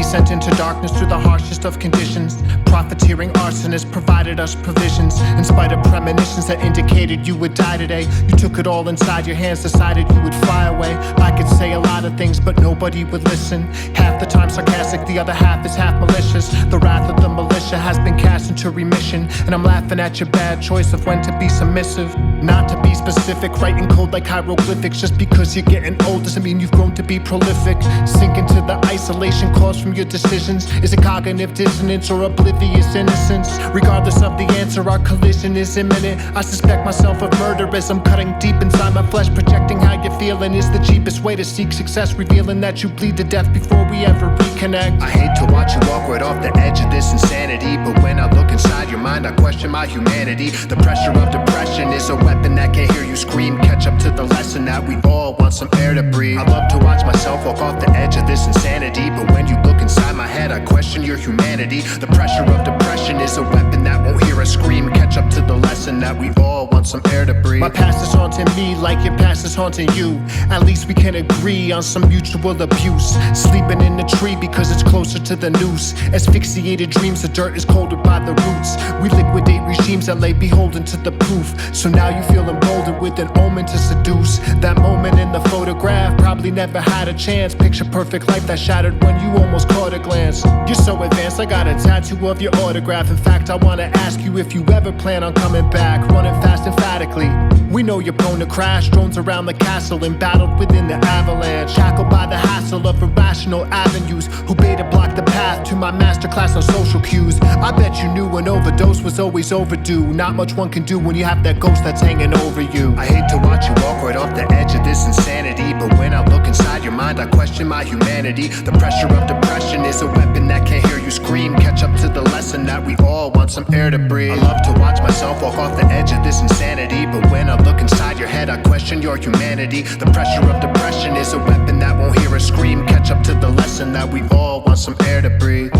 sent into darkness through the harshest of conditions. Profiteering arsonists provided us provisions. In spite of premonitions that indicated you would die today, you took it all inside your hands, decided you would fly away. I could say a lot of things, but nobody would listen. Half the time sarcastic, the other half is half malicious. The wrath of the militia has been cast into remission, and I'm laughing at your bad choice of when to be submissive. Not to be specific, writing code like hieroglyphics. Just because you're getting old doesn't mean you've grown to be prolific. Sink into the isolation caused from your decisions. Is it cognitive dissonance or oblivious innocence? Regardless of the answer, our collision is imminent. I suspect myself of murder as I'm cutting deep inside my flesh. Projecting how you're feeling is the cheapest way to seek success, revealing that you bleed to death before we ever reconnect. I hate to watch you walk right off the edge of this insanity, but when I look inside your mind, I question my humanity. The pressure of depression is a weapon that can't hear you scream. Catch up to the lesson that we all want some air to breathe. I love to watch myself walk off the edge of this insanity, but when you look inside my head, I question your humanity. The pressure of depression is a weapon that won't hear us scream. Catch up to the lesson that we all want some air to breathe. My past is haunting me like your past is haunting you. At least we can agree on some mutual abuse. Sleeping in the tree because it's closer to the noose. Asphyxiated dreams, the dirt is colder by the roots. We liquidate regimes that lay beholden to the proof. So now you feel emboldened with an omen to seduce. That moment in the photograph probably never had a chance. Picture perfect life that shattered when you almost caught a glance. You're so advanced, I got a tattoo of your autograph. In fact, I wanna ask you if you ever plan on coming back. Running fast emphatically. We know you're prone to crash. Drones around the castle, embattled within the avalanche. Shackled by the hassle of irrational avenues. Who beta block the path to my masterclass on social cues. I bet you knew an overdose was always overdue. Not much one can do when you have that ghost that's hanging over you. I hate to watch you walk right off the edge of this insanity, but when I look inside your mind, I question my humanity. The pressure of depression is a weapon that can't hear you scream. Catch up to the lesson that we all want some air to breathe. I love to watch myself walk off the edge of this insanity, but when I look inside your head, I question your humanity. The pressure of depression is a weapon that won't hear us scream. Catch up to the lesson that we all want some air to breathe.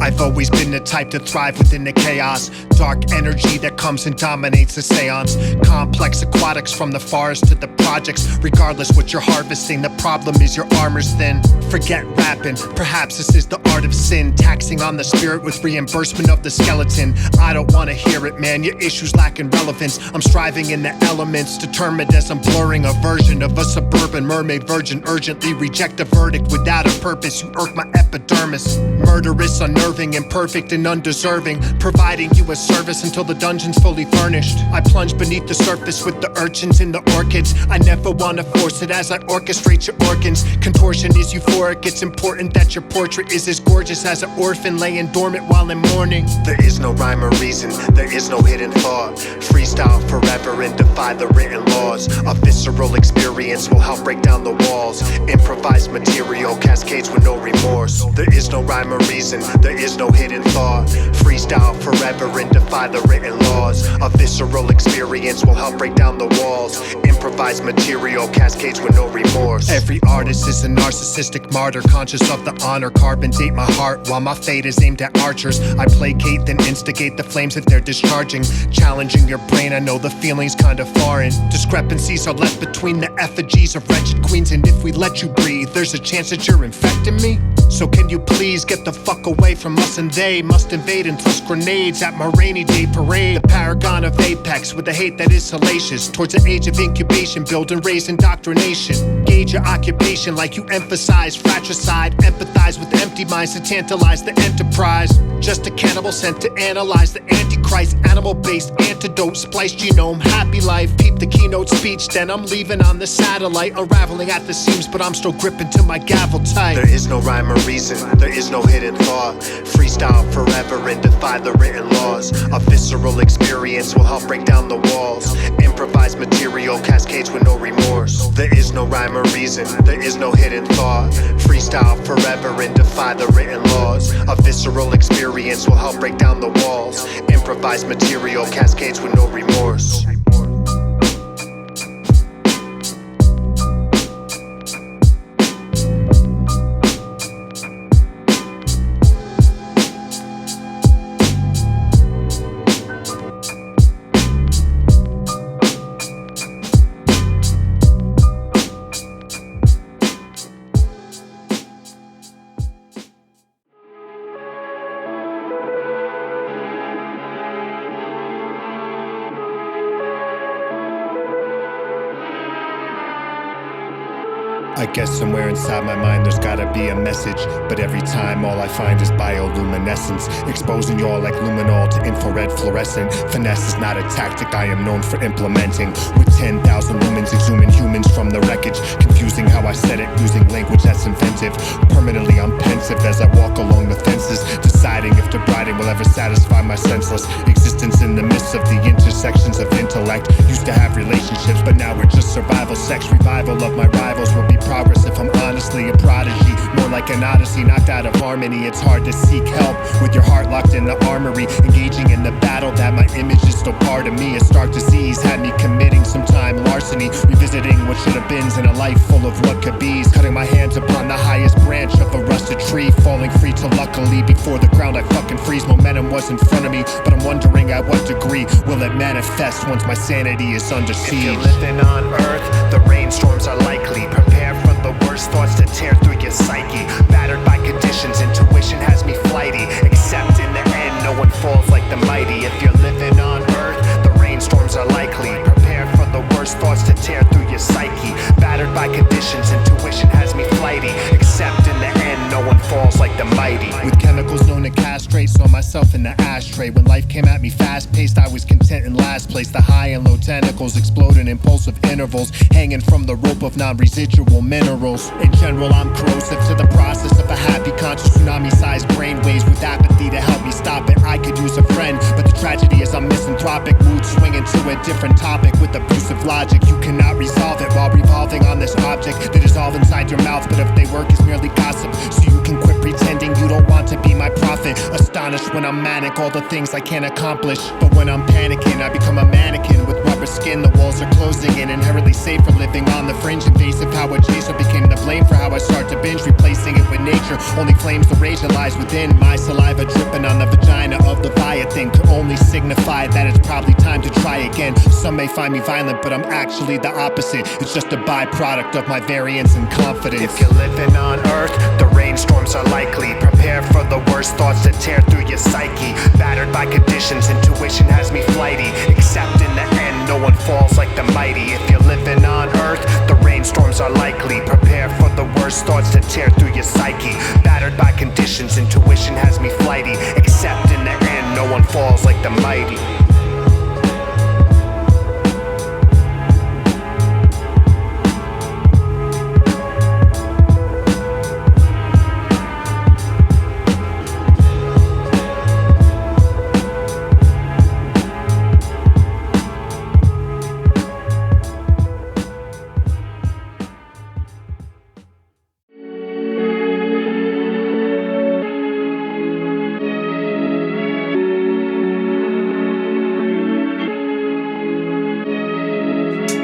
I've always been the type to thrive within the chaos. Dark energy that comes and dominates the seance. Complex aquatics from the forest to the projects. Regardless what you're harvesting, the problem is your armor's thin. Forget rapping, perhaps this is the art of sin. Taxing on the spirit with reimbursement of the skeleton. I don't wanna hear it, man, your issues lacking relevance. I'm striving in the elements, determined as I'm blurring a version of a suburban mermaid virgin. Urgently reject a verdict without a purpose. You irk my epidermis. Murderous, unnerving, imperfect and undeserving. Providing you a service until the dungeon's fully furnished. I plunge beneath the surface with the urchins and the orchids. I never wanna force it as I orchestrate your organs. Contortion is euphoric, it's important that your portrait is as gorgeous as an orphan laying dormant while in mourning. There is no rhyme or reason, there is no hidden thought. Freestyle forever and defy the written laws. A visceral experience will help break down the walls. Improvised material cascades with no remorse. There is no rhyme or reason, there is no hidden thought. Freestyle forever and defy the written laws. A visceral experience will help break down the walls. Improvised material cascades with no remorse. Every artist is a narcissistic martyr, conscious of the honor. Carbon date my heart while my fate is aimed at archers. I placate then instigate the flames that they're discharging. Challenging your brain, I know the feeling's kinda foreign. Discrepancies are left between the effigies of wretched queens, and if we let you breathe, there's a chance that you're infecting me. So can you please get the fuck away from us, and they must invade and thrust grenades at my rainy day parade. The paragon of apex with a hate that is salacious. Towards the age of incubation, build and raise indoctrination. Gauge your occupation like you emphasize fratricide. Empathize with empty minds to tantalize the enterprise. Just a cannibal sent to analyze the antichrist. Animal-based antidote, spliced genome, happy life. Peep the keynote speech, then I'm leaving on the satellite. Unraveling at the seams, but I'm still gripping to my gavel tight. There is no rhyme or reason, there is no hidden thought. Freestyle forever and defy the written laws. A visceral experience will help break down the walls. Improvised material cascades with no remorse. There is no rhyme or reason, there is no hidden thought. Freestyle freestyle forever and defy the written laws. A visceral experience will help break down the walls. Improvised material cascades with no remorse. I guess somewhere inside my mind there's gotta be a message, but every time all I find is bioluminescence, exposing y'all like luminol to infrared fluorescent. Finesse is not a tactic I am known for implementing, with 10,000 lumens exhuming humans from the wreckage, confusing how I said it using language that's inventive. Permanently I'm pensive as I walk along the fences, deciding if debriding will ever satisfy my senseless existence in the midst of the intersections of intellect. Used to have relationships, but now we're just survival sex. Revival of my rivals will be progress if I'm honestly a prodigy, more like an odyssey knocked out of harmony. It's hard to seek help with your heart locked in the armory, engaging in the battle that my image is still part of me. A stark disease had me committing some time larceny, revisiting what should have been in a life full of what could be, cutting my hands upon the highest branch of a rusted tree, falling free to luckily before the ground I fucking freeze. Momentum was in front of me, but I'm wondering at what degree will it manifest once my sanity is under siege. If you're living on Earth, the rainstorms are likely. Prepare for the worst thoughts to tear through your psyche. Battered by conditions, intuition has me flighty. Except in the end, no one falls like the mighty. If you're living on Earth, the rainstorms are likely. Prepare for the worst thoughts to tear through your psyche. Battered by conditions, intuition has me flighty. Except in the end, no one falls like the mighty. With chemicals known to castrate, saw myself in the ashtray. When life came at me fast-paced, I was content in last place. The high and low tentacles explode in impulsive intervals, hanging from the rope of non-residual minerals. In general, I'm corrosive to the process of a happy conscious tsunami-sized brainwaves with apathy to help me stop it. I could use a friend, but the tragedy is I'm misanthropic. Mood swinging to a different topic with abusive logic. You cannot resolve it while revolving on this object that is all inside your mouth, but if they work is merely gossip. So you can quit pretending you don't want to be my prophet. Astonished when I'm manic, all the things I can't accomplish. But when I'm panicking, I become a mannequin with rubber skin. The walls are closing in, inherently safe for living on the fringe. Invasive how a chaser became the blame for how I start to binge, replacing it with nature. Only flames the rage that lies within. My saliva dripping on the vagina of Leviathan could only signify that it's probably time to try again. Some may find me violent, but I'm actually the opposite. It's just a byproduct of my variance and confidence. If you're living on Earth, the rainstorms are likely. Prepare for the worst thoughts to tear through your psyche. Battered by conditions, intuition has me flighty. Except in the end, no one falls like the mighty. If you're living on Earth, the rainstorms are likely. Prepare for the worst thoughts to tear through your psyche. Battered by conditions, intuition has me flighty. Except in the end, no one falls like the mighty.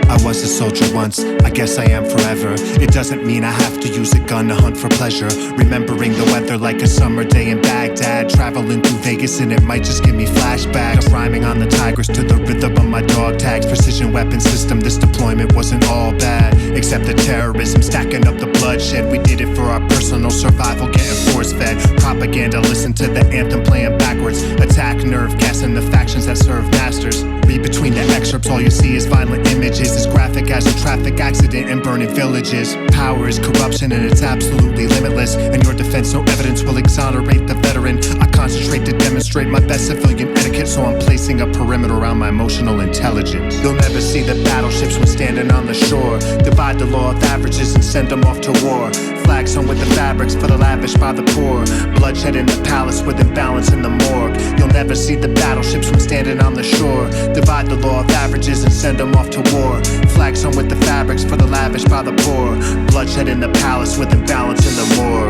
I was a soldier once, I guess I am forever. It doesn't mean I have to use a gun to hunt for pleasure. Remembering the weather like a summer day in Baghdad, traveling through Vegas and it might just give me flashbacks. Rhyming on the tigers to the rhythm of my dog tags. Precision weapon system, this deployment wasn't all bad, except the terrorism, stacking up the bloodshed. We did it for our personal survival, getting force-fed propaganda. Listen to the anthem playing backwards. Attack nerve gas and the factions that serve masters. Read between the excerpts, all you see is violent images, as graphic as a traffic accident and burning villages. Power is corruption and it's absolutely limitless, and your defense, no evidence will exonerate the veteran. I concentrate to demonstrate my best civilian etiquette, so I'm placing a perimeter around my emotional intelligence. You'll never see the battleships when standing on the shore. Divide the law of averages and send them off to war. Flags hung with the fabrics for the lavish by the poor. Bloodshed in the palace with imbalance in the morgue. You'll never see the battleships when standing on the shore. Divide the law of averages and send them off to war. Flags hung with the fabrics for the lavish by the poor. Bloodshed in the palace with imbalance in the morgue.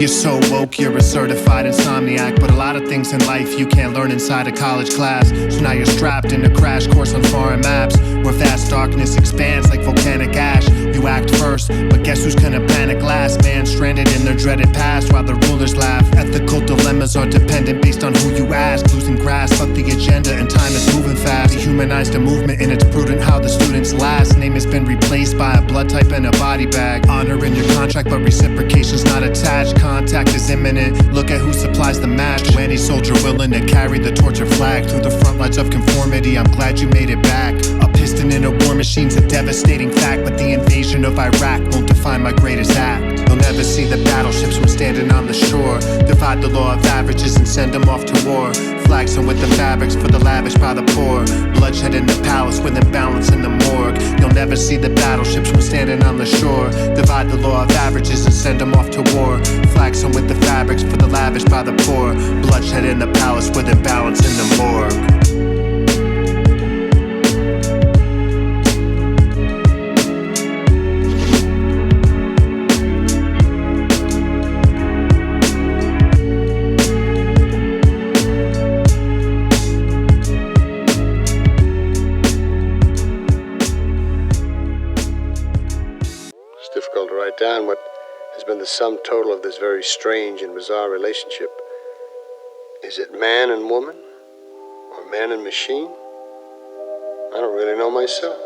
You're so woke, you're a certified insomniac. But a lot of things in life you can't learn inside a college class. So now you're strapped in a crash course on foreign maps, where vast darkness expands like volcanic ash. You act first, but guess who's gonna panic last? Man stranded in their dreaded past while the rulers laugh. Ethical dilemmas are dependent based on who you ask. Losing grasp of the agenda and time is moving fast. Dehumanized a movement and it's prudent how the student's last name has been replaced by a blood type and a body bag. Honor in your contract, but reciprocation's not attached. Contact is imminent, look at who supplies the match. To any soldier willing to carry the torch or flag through the front lines of conformity, I'm glad you made it back. A piston in a war machine's a devastating fact, but the invasion of Iraq won't define my greatest act. You'll never see the battleships when standing on the shore. Divide the law of averages and send them off to war. Flags them with the fabrics for the lavish by the poor. Bloodshed in the palace with imbalance in the morgue. You'll never see the battleships when standing on the shore. Divide the law of averages and send them off to war. Flags them with the fabrics for the lavish by the poor. Bloodshed in the palace with imbalance in the morgue. Down what has been the sum total of this very strange and bizarre relationship. Is it man and woman? Or man and machine? I don't really know myself.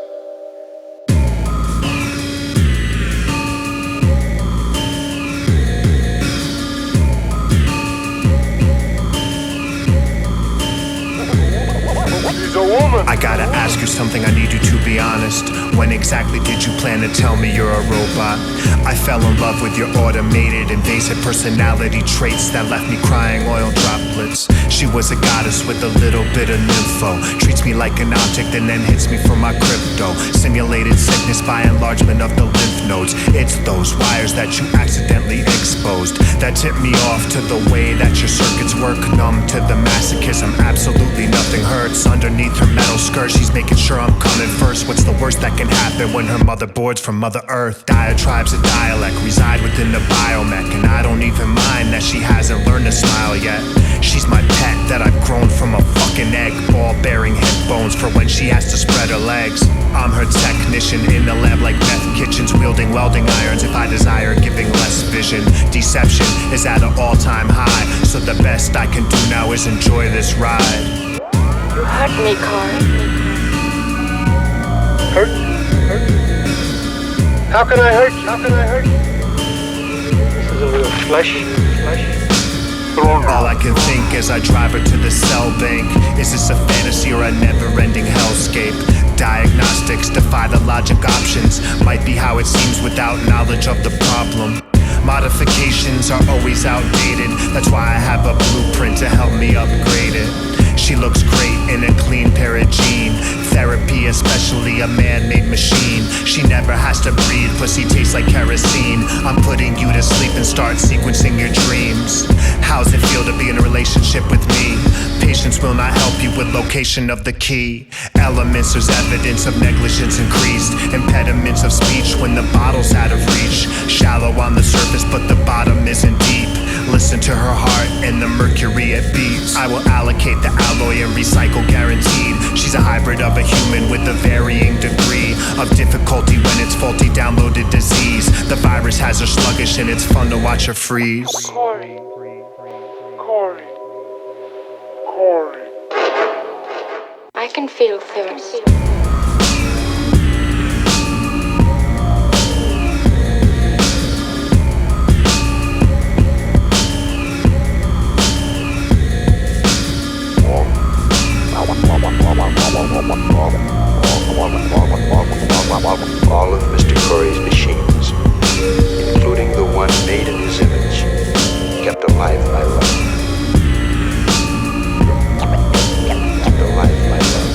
She's a woman. I gotta ask you something, I need you to be honest. When exactly did you plan to tell me you're a robot? I fell in love with your automated, invasive personality traits that left me crying oil droplets. She was a goddess with a little bit of nympho. Treats me like an object and then hits me for my crypto. Simulated sickness by enlargement of the lymph nodes. It's those wires that you accidentally exposed that tip me off to the way that your circuits work. Numb to the masochism, absolutely nothing hurts. Underneath her metal skirt, she's making sure I'm coming first. What's the worst that can happen when her motherboard's from Mother Earth? Diatribes of dialect reside within the biomech, and I don't even mind that she hasn't learned to smile yet. She's my pet that I've grown from a fucking egg, ball-bearing hip bones for when she has to spread her legs. I'm her technician in the lab like meth kitchens, wielding welding irons if I desire, giving less vision. Deception is at an all-time high, so the best I can do now is enjoy this ride. You hurt me, Corey. Hurt? Hurt? How can I hurt you? How can I hurt you? This is a little flesh. All I can think as I drive her to the cell bank, is this a fantasy or a never-ending hellscape? Diagnostics defy the logic options, might be how it seems without knowledge of the problem. Modifications are always outdated, that's why I have a blueprint to help me upgrade it. She looks great in a clean pair of jeans. Therapy, especially a man-made machine. She never has to breathe, pussy tastes like kerosene. I'm putting you to sleep and start sequencing your dreams. How's it feel to be in a relationship with me? Patience will not help you with location of the key. Elements, there's evidence of negligence increased. Impediments of speech when the bottle's out of reach. Shallow on the surface, but the bottom isn't deep. Listen to her heart and the mercury it beats. I will allocate the alloy and recycle guaranteed. She's a hybrid of a human with a varying degree of difficulty when it's faulty downloaded disease. The virus has her sluggish and it's fun to watch her freeze. Corey. I can feel thirst. All of Mr. Corey's machines, including the one made in his image, kept alive by love. Kept alive by love.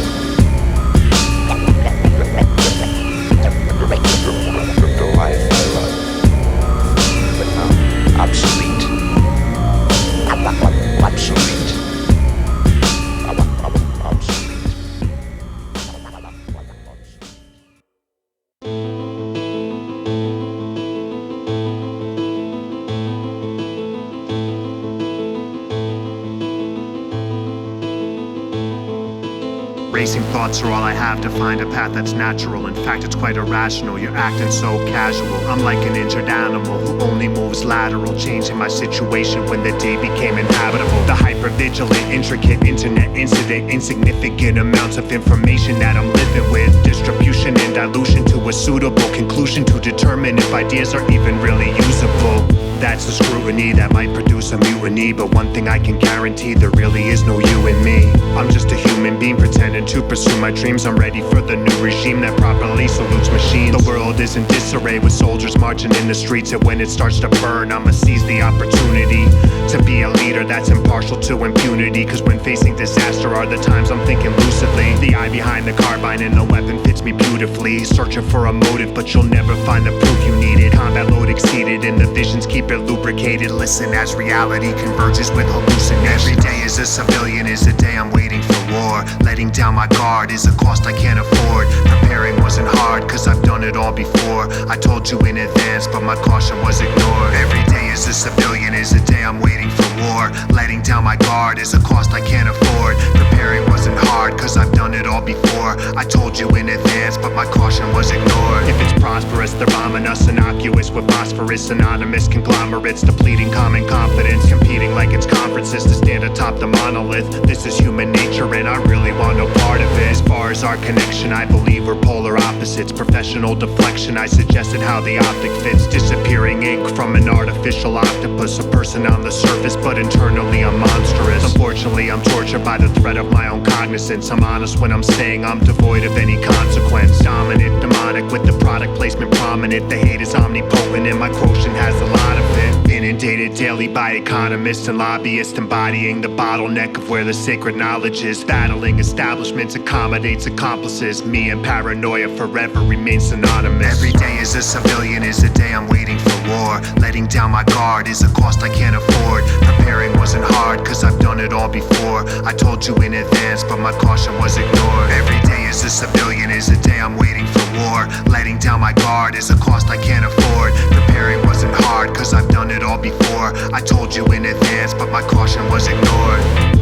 Racing thoughts are all I have to find a path that's natural. In fact, it's quite irrational. You're acting so casual. I'm like an injured animal who only moves lateral, changing my situation when the day became inhabitable. The hyper-vigilant, intricate internet incident, insignificant amounts of information that I'm living with. Distribution and dilution to a suitable conclusion to determine if ideas are even really usable. That's the scrutiny that might produce a mutiny, but one thing I can guarantee, there really is no you and me. I'm just a human being pretending to pursue my dreams. I'm ready for the new regime that properly salutes machines. The world is in disarray with soldiers marching in the streets, and when it starts to burn, I'ma seize the opportunity to be a leader that's impartial to impunity. Cause when facing disaster are the times I'm thinking lucidly. The eye behind the carbine and the weapon fits me beautifully. Searching for a motive, but you'll never find the proof you needed. Combat load exceeded and the visions keep it lubricated. Listen as reality converges with hallucination. Every day as a civilian is a day I'm waiting for war. Letting down my guard is a cost I can't afford. Preparing wasn't hard cause I've done it all before. I told you in advance but my caution was ignored. Every day as a civilian is a day I'm waiting for war. Letting down my guard is a cost I can't afford. Preparing wasn't hard cause I've done it all before. I told you in advance but my caution was ignored. If it's prosperous they're bombing us, innocuous with phosphorus, anonymous conglomerates depleting common confidence, competing like it's conferences to stand atop the monolith. This is human nature and I really want no part of it. As far as our connection I believe we're polar opposites. Professional deflection I suggested how the optic fits. Disappearing ink from an artificial octopus. A person on the surface but internally I'm monstrous. Unfortunately I'm tortured by the threat of my own cognizance. I'm honest when I'm saying I'm devoid of any consequence. Dominant, demonic with the product placement prominent. The hate is omnipotent and my quotient has a lot of it. Inundated daily by economists and lobbyists, embodying the bottleneck of where the sacred knowledge is. Battling establishments accommodates accomplices. Me and paranoia forever remain synonymous. Every day as a civilian is a day I'm waiting for war. Letting down my guard is a cost I can't afford. Preparing wasn't hard cause I've done it all before. I told you in advance but my caution was ignored. Every day as a civilian is a day I'm waiting for war. Letting down my guard is a cost I can't afford. Preparing wasn't hard cause I've done it all before. I told you in advance but my caution was ignored.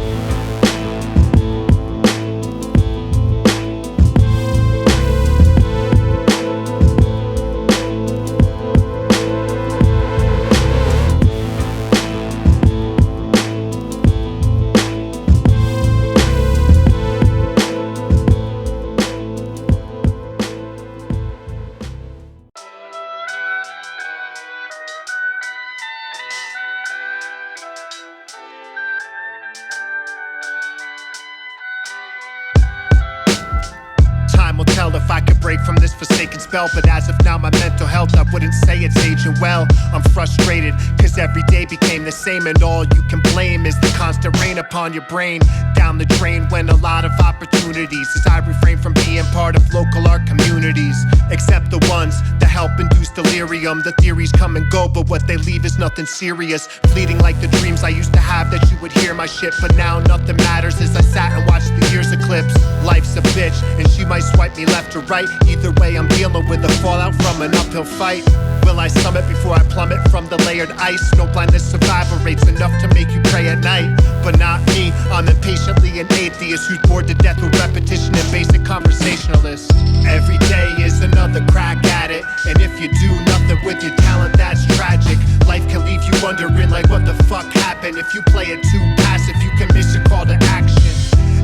If I could break from this forsaken spell, but as of now my mental health I wouldn't say it's aging well. I'm frustrated cause every day became the same, and all you can blame is the constant rain upon your brain. Down the drain went a lot of opportunities as I refrain from being part of local art communities, except the ones that help induce delirium. The theories come and go but what they leave is nothing serious, fleeting like the dreams I used to have that you would hear my shit. But now nothing matters as I sat and watched the years eclipse. Life's a bitch and she might swipe me left or right. Either way I'm dealing with the fallout from an uphill fight. Will I summit before I plummet from the layered ice? No blindness survival rates enough to make you pray at night. But not me, I'm impatiently an atheist who's bored to death with repetition and basic conversationalist. Every day is another crack at it, and if you do nothing with your talent that's tragic. Life can leave you wondering like what the fuck happened. If you play it too passive you can miss your call to action.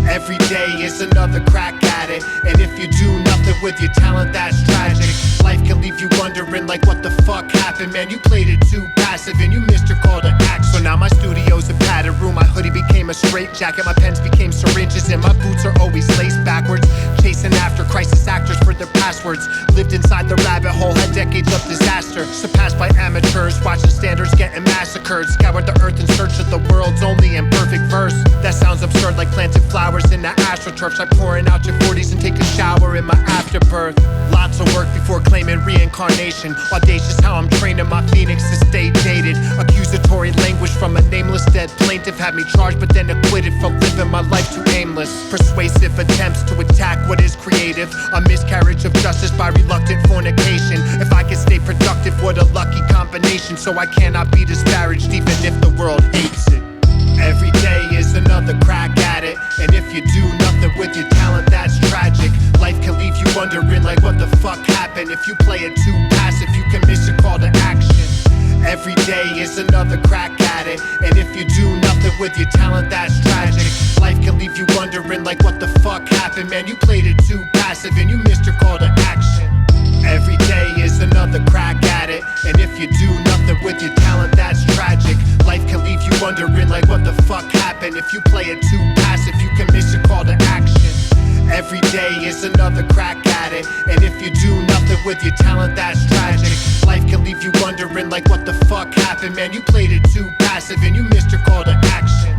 Every day is another crack at it, and if you do nothing with your talent that's tragic. Life can leave you wondering like what the fuck happened. Man, you played it too passive and you missed your call to action. So now my studio's a padded room, my hoodie became a straight jacket, my pens became syringes, and my boots are always laced backwards. Chasing after crisis actors for their passwords. Lived inside the rabbit hole, had decades of disaster. Surpassed by amateurs, watching standards getting massacred. Scoured the earth in search of the world's only imperfect verse. That sounds absurd like planting flowers in the astroturf. Like pouring out your 40s and take a shower in my afterbirth. Lots of work before claiming reincarnation. Audacious how I'm training my phoenix to stay dated. Accusatory language from a nameless dead plaintiff had me charged but then acquitted for living my life too aimless. Persuasive attempts to attack what is creative. A miscarriage of justice by reluctant fornication. If I can stay productive, what a lucky combination. So I cannot be disparaged even if the world hates it. Every day is another crack at it, and if you do nothing with your talent that's day is another crack at it. And if you do nothing with your talent, that's tragic. Life can leave you wondering like what the fuck happened. Man, you played it too passive and you missed your call to action. Every day is another crack at it. And if you do nothing with your talent, that's tragic. Life can leave you wondering like what the fuck happened. If you play it too passive, you can miss your call to action. Every day is another crack at it. And if you do nothing with your talent, that's tragic. Life can leave you wondering like what the fuck happened. Man, you played it too passive and you missed your call to action.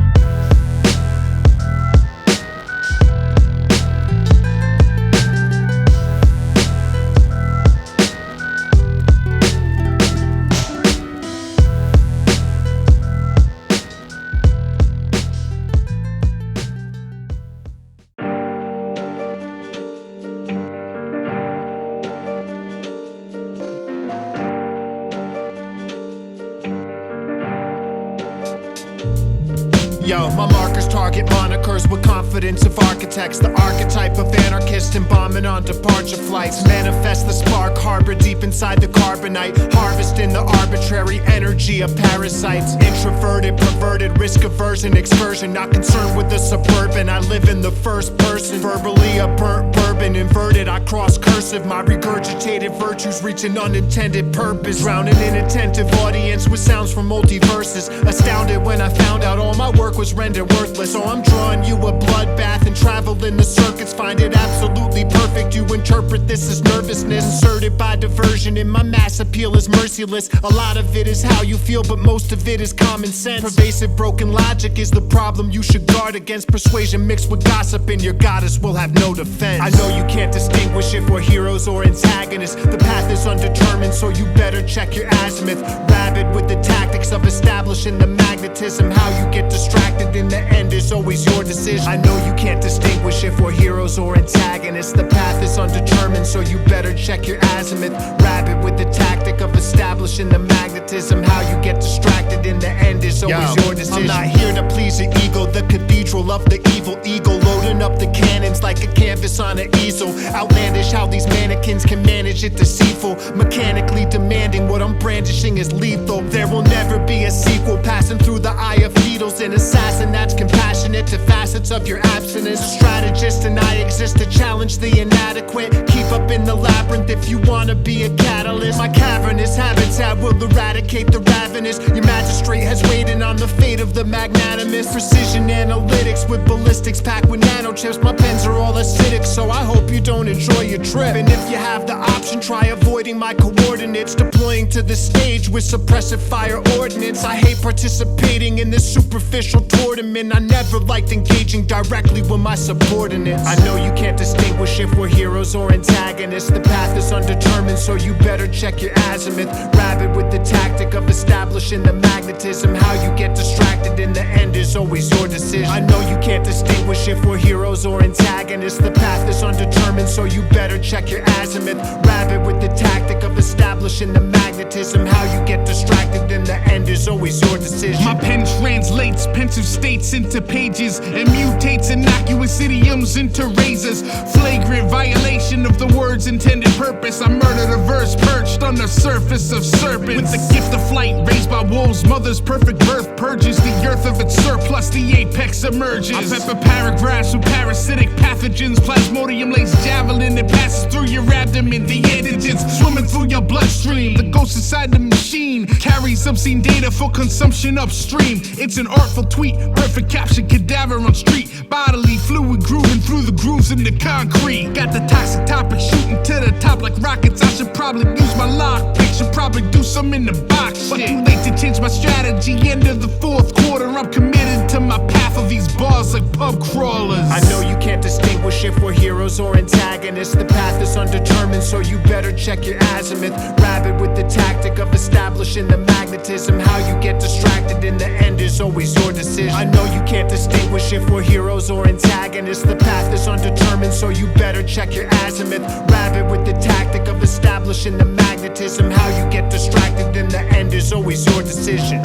Yo, my markers target monikers with confidence of architects. The archetype of anarchist embalming on departure flights. Manifest the spark, harbor deep inside the carbonite. Harvesting the arbitrary energy of parasites. Introverted, perverted, risk aversion, excursion. Not concerned with the suburban, I live in the first person. Verbally a burnt bourbon, inverted, I cross cursive. My regurgitated virtues reach an unintended purpose. Drowning in attentive audience with sounds from multiverses. Astounded when I found out all my work was rendered worthless. So I'm drawing you a bloodbath and travel in the circuits. Find it absolutely perfect. You interpret this as nervousness, inserted by diversion. And my mass appeal is merciless. A lot of it is how you feel, but most of it is common sense. Pervasive broken logic is the problem you should guard against. Persuasion mixed with gossip, and your goddess will have no defense. I know you can't distinguish if we're heroes or antagonists. The path is undetermined, so you better check your azimuth. Rabid with the tactics of establishing the magnetism. How you get distracted in the end is always your decision. I know you can't distinguish if we're heroes or antagonists. The path is undetermined, so you better check your azimuth. Rabid with the tactic of establishing the magnetism. How you get distracted in the end is always your decision. I'm not here to please the ego, the cathedral of the evil eagle. Loading up the cannons like a canvas on an easel. Outlandish how these mannequins can manage it deceitful. Mechanically demanding what I'm brandishing is lethal. There will never be a sequel. Passing through the eye of needles. An assassin that's compassionate to facets of your abstinence. Strategist and I exist to challenge the inadequate. Keep up in the labyrinth if you wanna be a catalyst. My cavernous habitat will eradicate the ravenous. Your magistrate has waited on the fate of the magnanimous. Precision analytics with ballistics packed with nanochips. My pens are all acidic, so I hope you don't enjoy your trip. And if you have the option, try avoiding my coordinates. Deploying to the stage with suppressive fire ordnance. I hate participating in this superficial tournament. I never liked engaging directly with my subordinates. I know you can't distinguish if we're heroes or antagonists. The path is undetermined, so you better check your azimuth. Rabid with the tactic of establishing the magnetism. How you get distracted in the end is always your decision. I know you can't distinguish if we're heroes or antagonists. The path is undetermined, so you better check your azimuth. Rabid with the tactic of establishing the magnetism. How you get distracted in the end is always your decision. My pen translates pensive states into pages and mutates innocuous idioms into razors. Flagrant violation of the word's intended purpose. I murdered a verse perched on the surface of serpents. With the gift of flight raised by wolves, mother's perfect birth purges the earth of its surplus, the apex emerges. I pepper paragraphs with parasitic pathogens. Plasmodium lays javelin that passes through your abdomen. The antigens swimming through your bloodstream. The ghost inside the machine carries obscene data for consumption upstream. It's an artful tweet, perfect caption, cadaver on street. Bodily fluid grooving through the grooves in the concrete. Got the toxic topic shooting to the top like rockets. I should probably use my lockpick, should probably do some in the box. But too late to change my strategy. End of the fourth quarter, I'm committed to my path of these bars like pub crawlers. I know you can't distinguish if we're heroes or antagonists. The path is undetermined, so you better check your azimuth. Rabid with the tactic of establishing the magnetism. How you get distracted in the end is always your decision. I know you can't distinguish if we're heroes or antagonists. The path is undetermined, so you better check your azimuth. Rabid with the tactic of establishing the magnetism. How you get distracted in the end is always your decision.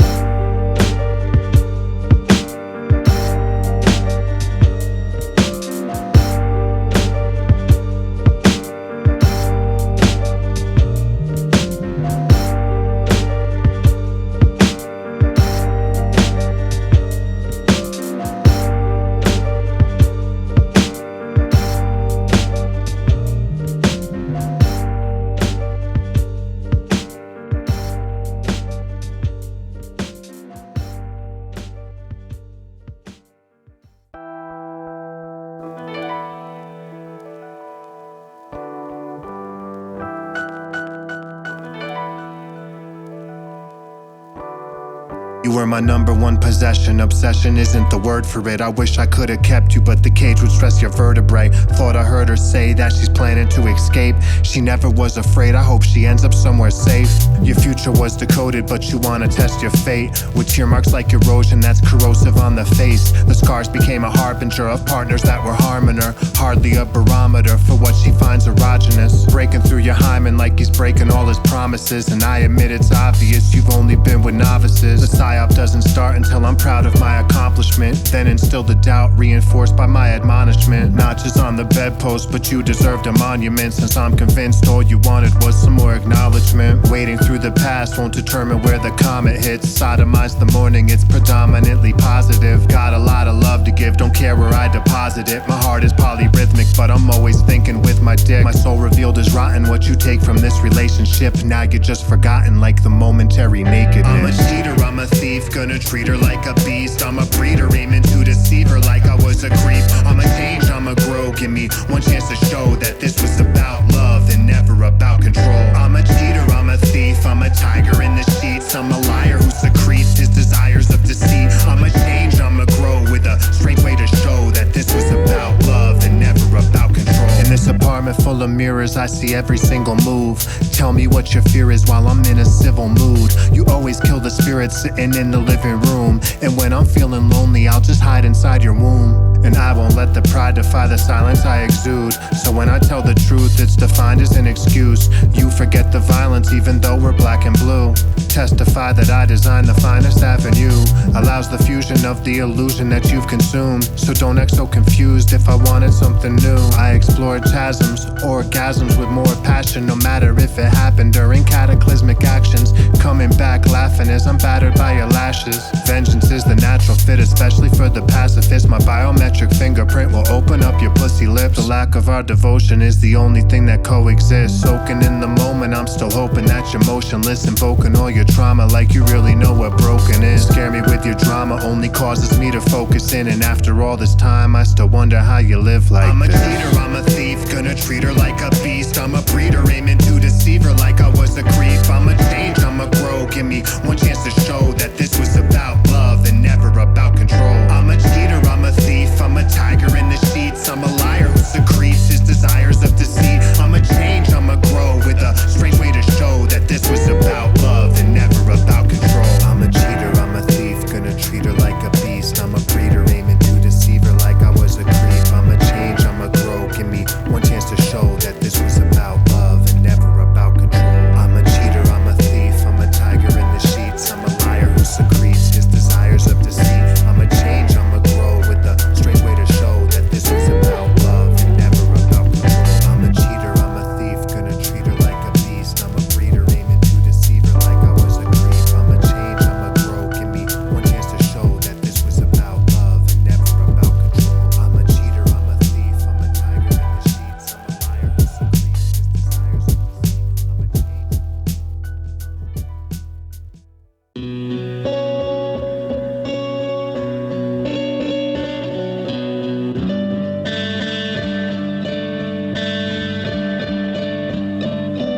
You were my number one possession. Obsession isn't the word for it. I wish I could have kept you, but the cage would stress your vertebrae. Thought I heard her say that she's planning to escape. She never was afraid. I hope she ends up somewhere safe. Your future was decoded, but you wanna test your fate with tear marks like erosion that's corrosive on the face. The scars became a harbinger of partners that were harming her. Hardly a barometer for what she finds erogenous. Breaking through your hymen like he's breaking all his promises. And I admit it's obvious you've only been with novices. The psyop doesn't start until I'm proud of my accomplishment. Then instill the doubt reinforced by my admonishment. Notches on the bedpost, but you deserved a monument. Since I'm convinced all you wanted was some more acknowledgement. Wading through the past won't determine where the comet hits. Sodomize the morning, it's predominantly positive. Got a lot of love to give, don't care where I deposit it. My heart is polyrhythmic, but I'm always thinking with my dick. My soul revealed is rotten, what you take from this relationship. Now you're just forgotten like the momentary nakedness. I'm a cheater, I'm a thief, gonna treat her like a beast. I'm a breeder, aiming to deceive her like I was a creep. I'ma change, I'ma grow, give me one chance to show that this was about love and never about control. I'm a cheater, I'm a thief, I'm a tiger in the sheets. I'm a liar who secretes his desires of deceit. I'ma change, I'ma grow with a strange way to show that this was about love and never about control. In this apartment full of mirrors, I see every single move. Tell me what your fear is while I'm in a civil mood. You always kill the spirit sitting in the living room. And when I'm feeling lonely, I'll just hide inside your womb. And I won't let the pride defy the silence I exude. So when I tell the truth, it's defined as an excuse. You forget the violence even though we're black and blue. Testify that I designed the finest avenue. Allows the fusion of the illusion that you've consumed. So don't act so confused if I wanted something new. I explored chasms, orgasms with more passion. No matter if it happened during cataclysmic actions. Coming back laughing as I'm battered by your lashes. Vengeance is the natural fit, especially for the pacifist. My biometric fingerprint will open up your pussy lips. The lack of our devotion is the only thing that coexists. Soaking in the moment, I'm still hoping that you're motionless. Invoking all your trauma like you really know what broken is. Scare me with your drama only causes me to focus in. And after all this time, I still wonder how you live like this. I'm a cheater, I'm a thief, gonna treat her like a beast. I'm a breeder, aiming to deceive her like I was a creep. I'ma change, I'ma grow, give me one chance to show that this was about love and never about control. I'm a cheater, I'm a thief, I'm a tiger in the sheets. I'm a liar who secretes his desires of deceit. I'ma change, I'ma grow with a strange way to show that this was about love and never about control. I'm a cheater, I'm a thief, gonna treat her like a beast. I'm a breeder, aiming to deceive her like I was a creep. I'ma change, I'ma grow, give me one chance to show that this was about love and never about control. I'm a cheater, I'm a thief, I'm a tiger in the sheets. I'm a liar who secretes his desires of deceit. I'ma change, I'ma grow with a strange way to show that this was about love and never about control. I'm a cheater, I'm a thief, gonna treat her like a beast. I'm a breeder, aiming to deceive her like I was a creep. I'ma change, I'ma grow, give me one chance to show that this was about love and never about control. I'm a cheater, I'm a thief, I'm a tiger in the sheets. I'm a liar who secretes his desires of deceit. I'ma change.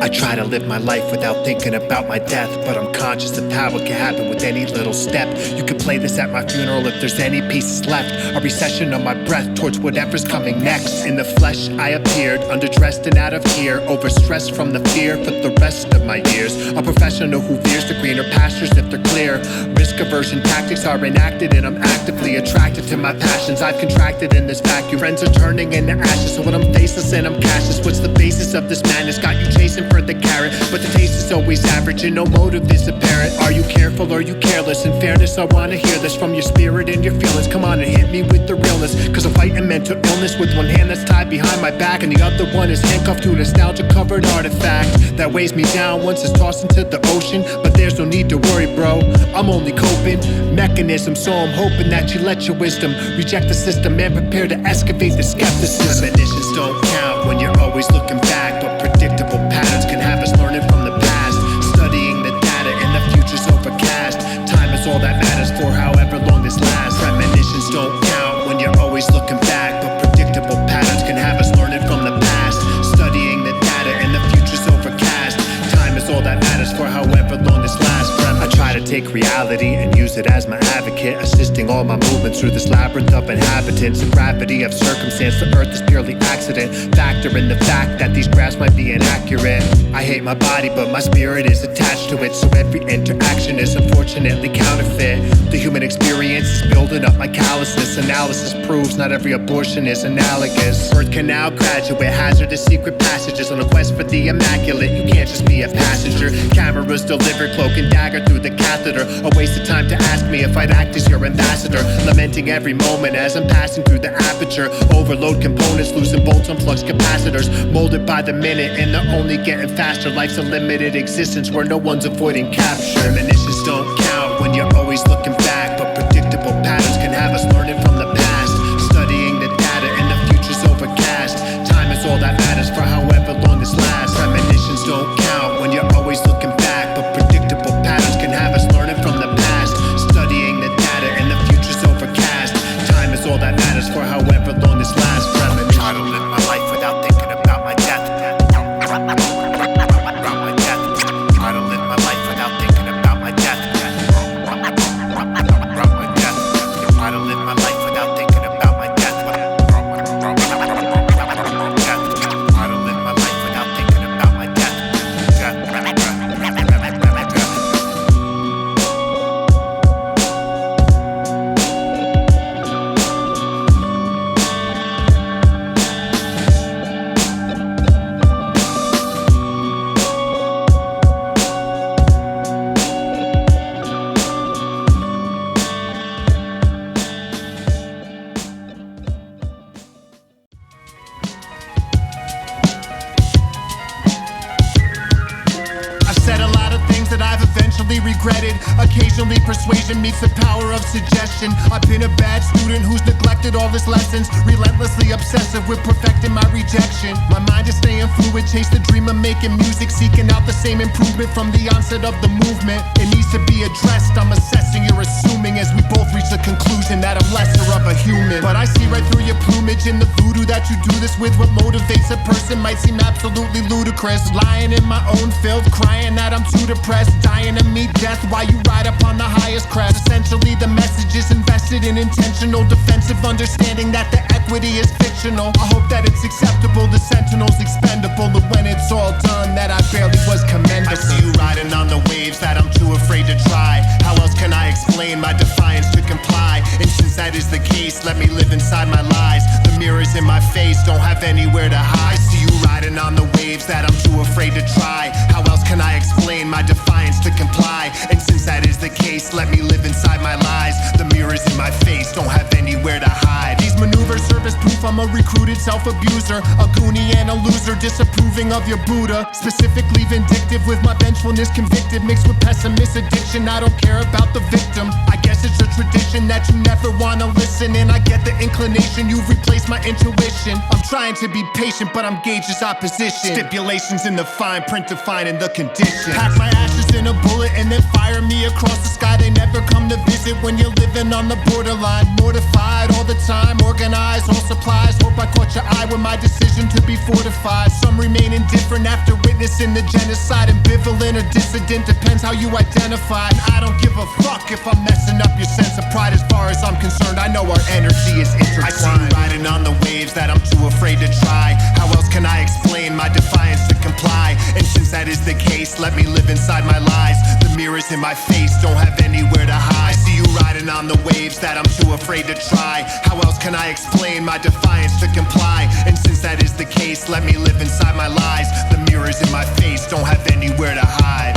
I try to live my life without thinking about my death, but I'm conscious of how it can happen with any little step. You could play this at my funeral if there's any pieces left. A recession of my breath towards whatever's coming next. In the flesh I appeared, underdressed and out of gear, overstressed from the fear for the rest of my years. A professional who veers to greener pastures if they're clear. Risk aversion tactics are enacted and I'm actively attracted to my passions. I've contracted in this vacuum. Friends are turning into ashes, so when I'm faceless and I'm cashless, what's the basis of this madness? Got you chasing for the carrot, but the taste is always average and no motive is apparent. Are you careful or are you careless? In fairness, I wanna hear this from your spirit and your feelings. Come on and hit me with the realness, cause I'm fighting mental illness with one hand that's tied behind my back and the other one is handcuffed to a nostalgia-covered artifact that weighs me down once it's tossed into the ocean. But there's no need to worry, bro, I'm only coping mechanism, so I'm hoping that you let your wisdom reject the system and prepare to excavate the skepticism. Premonitions don't count when you're always looking back, but predictable patterns can have us learning from the past. Studying the data and the future's overcast. Time is all that matters for however long this lasts. Premonitions don't count when you're always looking back, but predictable patterns can have us learning from the past. Studying the data and the future's overcast. Time is all that matters for however long this lasts. I try to take reality and use use it as my advocate, assisting all my movements through this labyrinth of inhabitants. The gravity of circumstance, the earth is purely accident. Factor in the fact that these graphs might be inaccurate. I hate my body, but my spirit is attached to it, so every interaction is unfortunately counterfeit. The human experience is building up my callousness. Analysis proves not every abortion is analogous. Birth canal graduate, hazardous secret passages on a quest for the immaculate. You can't just be a passenger. Cameras deliver cloak and dagger through the catheter. A waste of time to ask me if I'd act as your ambassador. Lamenting every moment as I'm passing through the aperture. Overload components, losing bolts on flux capacitors. Molded by the minute and they're only getting faster. Life's a limited existence where no one's avoiding capture. Premonitions don't count when you're always looking back, but predictable patterns can have us learning from the past. Studying the data and the future's overcast. Time is all that matters for however long this lasts. Premonitions don't count when you're always looking back, but predictable patterns can have us learning from the past. Studying the data and the future's overcast. Time is all that matters for however long this lasts. Premonition. Try to live my life without thinking about my death. Regretted. Occasionally persuasion meets the power of suggestion. I've been a bad student who's neglected all his lessons. Relentlessly obsessive with perfecting my rejection. My mind is staying fluid, chase the dream of making music, seeking out the same improvement from the onset of the movement. It needs to be addressed, I'm assessing, you're assuming, as we both reach the conclusion that I'm lesser of a human. But I see right through your plumage and the voodoo that you do this with. What motivates a person might seem absolutely ludicrous. Lying in my own filth, crying that I'm too depressed, dying to meet death while you ride upon the highest crest. Essentially the message is invested in intentional defensive understanding that the equity is fictional. I hope that it's acceptable, the sentinel's expendable, and when it's all done that I barely was commendable. I see you riding on the waves that I'm too afraid to try. How else can I explain my defiance to comply? And since that is the case, let me live inside my lies. The mirrors in my face don't have anywhere to hide. I see you riding on the waves that I'm too afraid to try. How else can I explain my defiance to comply? And since that is the case, let me live inside my lies. The mirrors in my face don't have anywhere to hide. These maneuvers serve as proof I'm a recruited self-abuser, a goonie and a loser, disapproving of your Buddha. Specifically vindictive with my vengefulness convicted, mixed with pessimist addiction. I don't care about the victim. I guess it's a tradition that you never wanna listen, and I get the inclination you've replaced my intuition. I'm trying to be patient, but I'm gauged as opposition. Stipulations in the fine print defining the conditions. Pack my ashes in a bullet and then fire me across the sky. They never come to visit when you're living on the borderline. Mortified all the time, organized all supplies. Hope I caught your eye with my decision to be fortified. Some remain indifferent after witnessing the genocide. Ambivalent or dissident, depends how you identify. And I don't give a fuck if I'm messing up your sense of pride. As far as I'm concerned, I know our energy is intertwined. I see you riding on the waves that I'm too afraid to try. How else can I explain my defiance to comply? And since that is the case, let me live inside my lies. The mirrors in my face don't have anywhere to hide. I see you riding on the waves that I'm too afraid to try. How else can I explain my defiance to comply? And since that is the case, let me live inside my lies. The mirrors in my face don't have anywhere to hide.